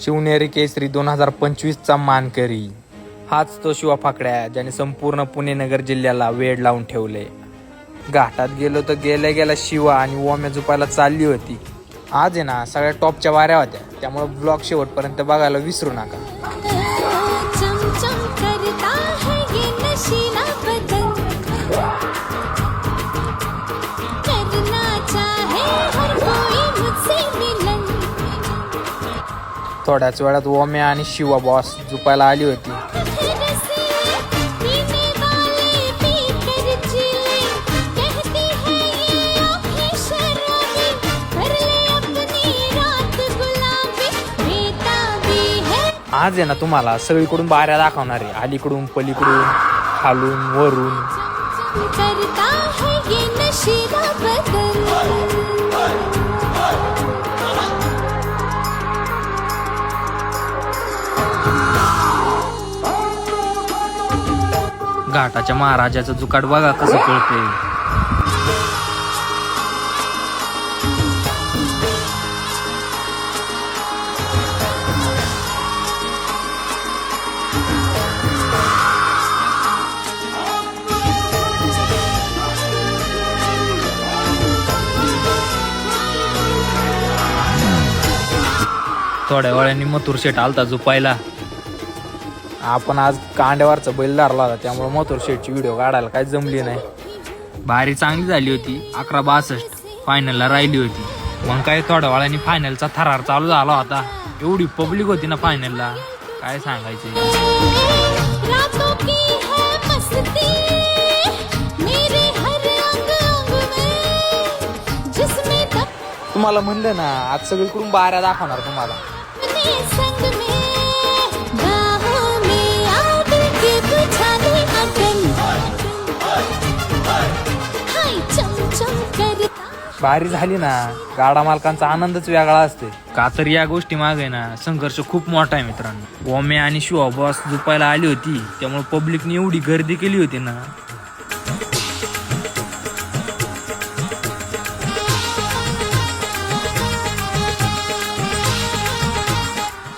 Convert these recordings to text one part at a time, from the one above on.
शिवनेरी केसरी 2025चा मानकरी हाच तो शिवा फाकड्या ज्याने संपूर्ण पुणे नगर जिल्ह्याला वेड लावून ठेवले. घाटात गेलो तर गेल्या गेल्या शिवा आणि ओम्या झोपायला चालली होती. आज आहे ना सगळ्या टॉपच्या वाऱ्या होत्या, त्यामुळे ब्लॉग शेवटपर्यंत बघायला विसरू नका. थोड्याच वेळात ओम्या आणि शिवा बॉस झोपायला आली होती. आज आहे ना तुम्हाला सगळीकडून बाऱ्या दाखवणार आहे, अलीकडून पलीकडून खालून वरून. घाटाच्या महाराजाचं जुकाट बघा कसं कळतंय. थोड्या वेळाने मथुर शेठ आलता झोपायला. आपण आज कांड्यावरचा बैल धरला होता, त्यामुळे मथुर शेठची व्हिडिओ काढायला काही जमली नाही. बारी चांगली झाली होती, 11-62 फायनलला राहिली होती. मग काय थोड्या वेळाने फायनलचा थरार चालू झाला होता. एवढी पब्लिक होती ना फायनलला, काय सांगायचे. तुम्हाला म्हणलं ना आज सगळीकडून बाऱ्या दाखवणार तुम्हाला. बारी झाली ना गाडा मालकांचा आनंदच वेगळा असते. का तर या गोष्टी मागे ना संघर्ष खूप मोठा आहे मित्रांनो. ओम्या आणि शिवा बॉस झोपायला आली होती, त्यामुळे पब्लिकने एवढी गर्दी केली होती ना.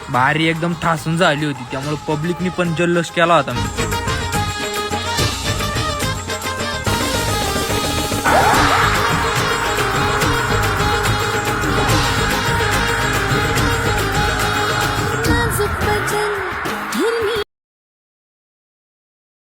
बारी एकदम ठासून झाली होती, त्यामुळे पब्लिकनी पण जल्लोष केला होता.